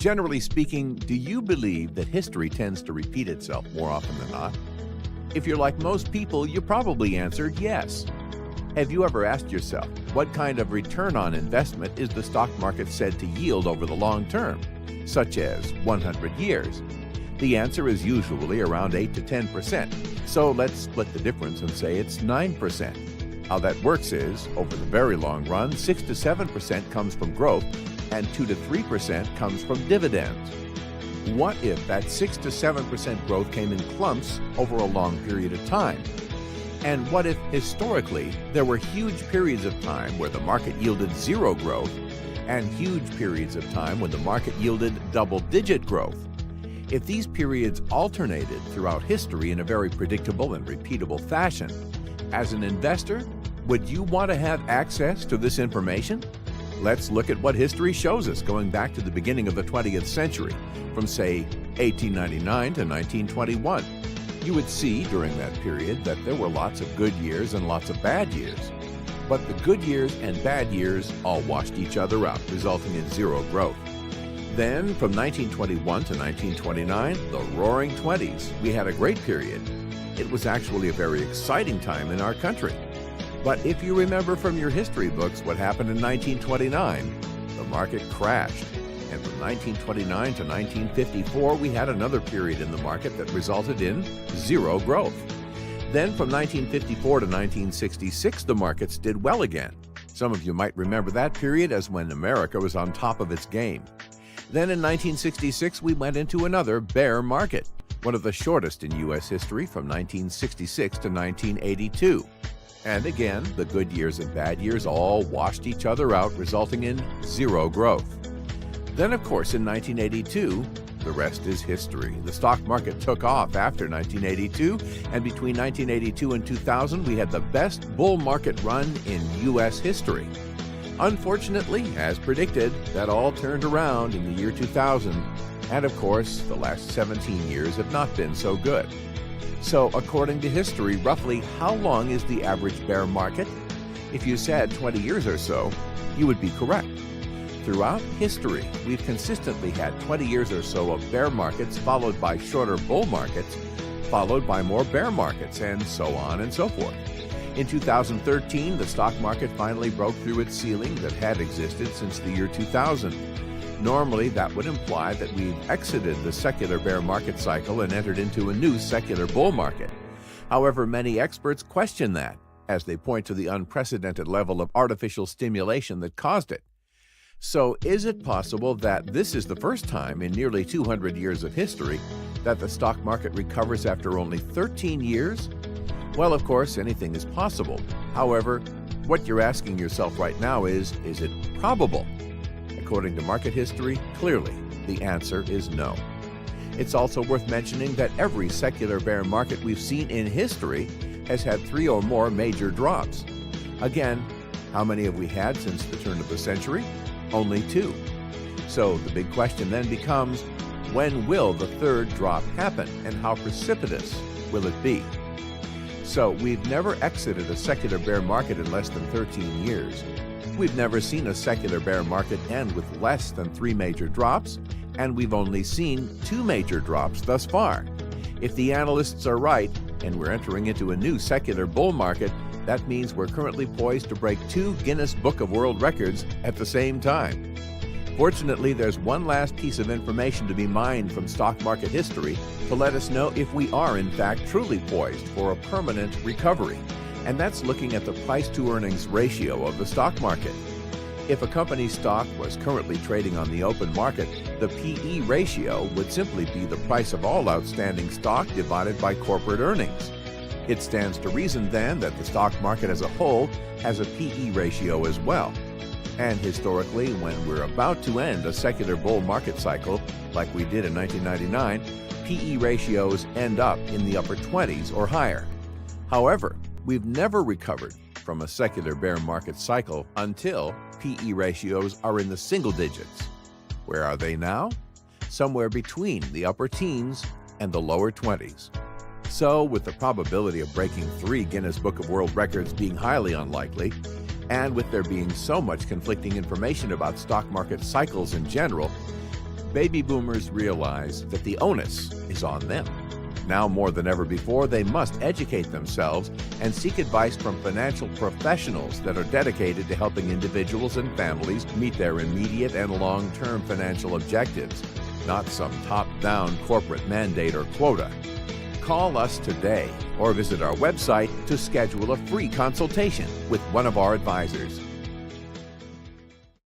Generally speaking, do you believe that history tends to repeat itself more often than not? If you're like most people, you probably answered yes. Have you ever asked yourself, what kind of return on investment is the stock market said to yield over the long term, such as 100 years? The answer is usually around 8 to 10%, so let's split the difference and say it's 9%. How that works is, over the very long run, 6 to 7% comes from growth, and 2 to 3% comes from dividends. What if that 6 to 7% growth came in clumps over a long period of time? And what if, historically, there were huge periods of time where the market yielded zero growth and huge periods of time when the market yielded double-digit growth? If these periods alternated throughout history in a very predictable and repeatable fashion, as an investor, would you want to have access to this information? Let's look at what history shows us going back to the beginning of the 20th century, from say 1899 to 1921. You would see during that period that there were lots of good years and lots of bad years. But the good years and bad years all washed each other out, resulting in zero growth. Then, from 1921 to 1929, the Roaring Twenties, we had a great period. It was actually a very exciting time in our country. But if you remember from your history books what happened in 1929, the market crashed. And from 1929 to 1954, we had another period in the market that resulted in zero growth. Then from 1954 to 1966, the markets did well again. Some of you might remember that period as when America was on top of its game. Then in 1966, we went into another bear market, one of the shortest in U.S. history from 1966 to 1982. And again, the good years and bad years all washed each other out, resulting in zero growth. Then, of course, in 1982, the rest is history. The stock market took off after 1982, and between 1982 and 2000, we had the best bull market run in U.S. history. Unfortunately, as predicted, that all turned around in the year 2000, and of course, the last 17 years have not been so good. So, according to history, roughly how long is the average bear market? If you said 20 years or so, you would be correct. Throughout history, we've consistently had 20 years or so of bear markets, followed by shorter bull markets, followed by more bear markets, and so on and so forth. In 2013, the stock market finally broke through its ceiling that had existed since the year 2000. Normally, that would imply that we've exited the secular bear market cycle and entered into a new secular bull market. However, many experts question that, as they point to the unprecedented level of artificial stimulation that caused it. So, is it possible that this is the first time in nearly 200 years of history that the stock market recovers after only 13 years? Well, of course, anything is possible. However, what you're asking yourself right now is it probable? According to market history, clearly, the answer is no. It's also worth mentioning that every secular bear market we've seen in history has had 3 or more major drops. Again, how many have we had since the turn of the century? Only 2. So the big question then becomes, when will the third drop happen, and how precipitous will it be? So we've never exited a secular bear market in less than 13 years. We've never seen a secular bear market end with less than 3 major drops, and we've only seen 2 major drops thus far. If the analysts are right, and we're entering into a new secular bull market, that means we're currently poised to break 2 Guinness Book of World Records at the same time. Fortunately, there's one last piece of information to be mined from stock market history to let us know if we are in fact truly poised for a permanent recovery, and that's looking at the price-to-earnings ratio of the stock market. If a company's stock was currently trading on the open market, the PE ratio would simply be the price of all outstanding stock divided by corporate earnings. It stands to reason then that the stock market as a whole has a PE ratio as well. And historically, when we're about to end a secular bull market cycle, like we did in 1999, PE ratios end up in the upper 20s or higher. However, we've never recovered from a secular bear market cycle until PE ratios are in the single digits. Where are they now? Somewhere between the upper teens and the lower 20s. So, with the probability of breaking 3 Guinness Book of World Records being highly unlikely, and with there being so much conflicting information about stock market cycles in general, Baby boomers realize that the onus is on them. Now more than ever before, they must educate themselves and seek advice from financial professionals that are dedicated to helping individuals and families meet their immediate and long-term financial objectives, not some top-down corporate mandate or quota. Call us today or visit our website to schedule a free consultation with one of our advisors.